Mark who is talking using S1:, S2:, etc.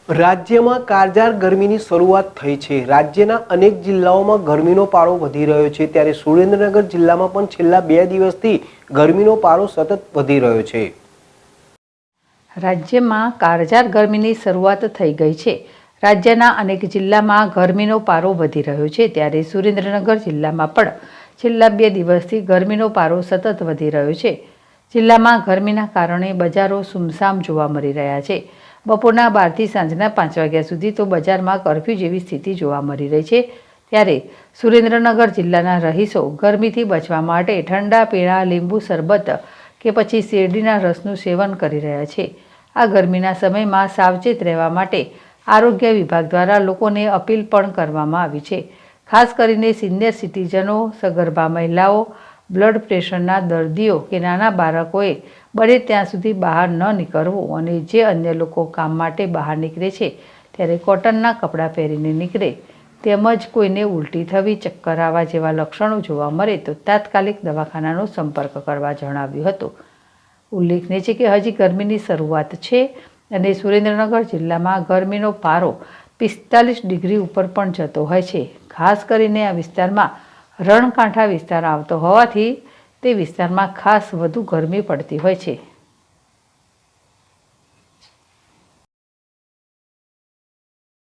S1: રાજ્યમાં કાળઝાળ ગરમીની શરૂઆત થઈ છે। રાજ્યના અનેક જિલ્લાઓમાં ગરમીનો પારો વધી રહ્યો છે, ત્યારે સુરેન્દ્રનગર જિલ્લામાં પણ છેલ્લા 2 દિવસથી ગરમીનો પારો સતત વધી રહ્યો છે।
S2: રાજ્યમાં કાળઝાળ ગરમીની શરૂઆત થઈ ગઈ છે। રાજ્યના અનેક જિલ્લામાં ગરમીનો પારો વધી રહ્યો છે, ત્યારે સુરેન્દ્રનગર જિલ્લામાં પણ છેલ્લા 2 દિવસથી ગરમીનો પારો સતત વધી રહ્યો છે। જિલ્લામાં ગરમીના કારણે બજારો સુમસામ જોવા મળી રહ્યા છે। બપોરના 12 થી સાંજના 5 વાગ્યા સુધી તો બજારમાં કર્ફ્યુ જેવી સ્થિતિ જોવા મળી રહી છે। ત્યારે સુરેન્દ્રનગર જિલ્લાના રહીશો ગરમીથી બચવા માટે ઠંડા પીણા, લીંબુ શરબત કે પછી શેરડીના રસનું સેવન કરી રહ્યા છે। આ ગરમીના સમયમાં સાવચેત રહેવા માટે આરોગ્ય વિભાગ દ્વારા લોકોને અપીલ પણ કરવામાં આવી છે। ખાસ કરીને સિનિયર સિટીઝનો, સગર્ભા મહિલાઓ, બ્લડ પ્રેશરના દર્દીઓ કે નાના બાળકોએ બને ત્યાં સુધી બહાર ન નીકળવું અને જે અન્ય લોકો કામ માટે બહાર નીકળે છે ત્યારે કોટનના કપડાં પહેરીને નીકળે, તેમજ કોઈને ઉલટી થવી, ચક્કર આવવા જેવા લક્ષણો જોવા મળે તો તાત્કાલિક દવાખાનાનો સંપર્ક કરવા જણાવ્યું હતું। ઉલ્લેખનીય છે કે હજી ગરમીની શરૂઆત છે અને સુરેન્દ્રનગર જિલ્લામાં ગરમીનો પારો 45 ડિગ્રી ઉપર પણ જતો હોય છે। ખાસ કરીને આ વિસ્તારમાં રણકાંઠા વિસ્તાર આવતો હોવાથી તે વિસ્તારમાં ખાસ વધુ ગરમી પડતી હોય છે।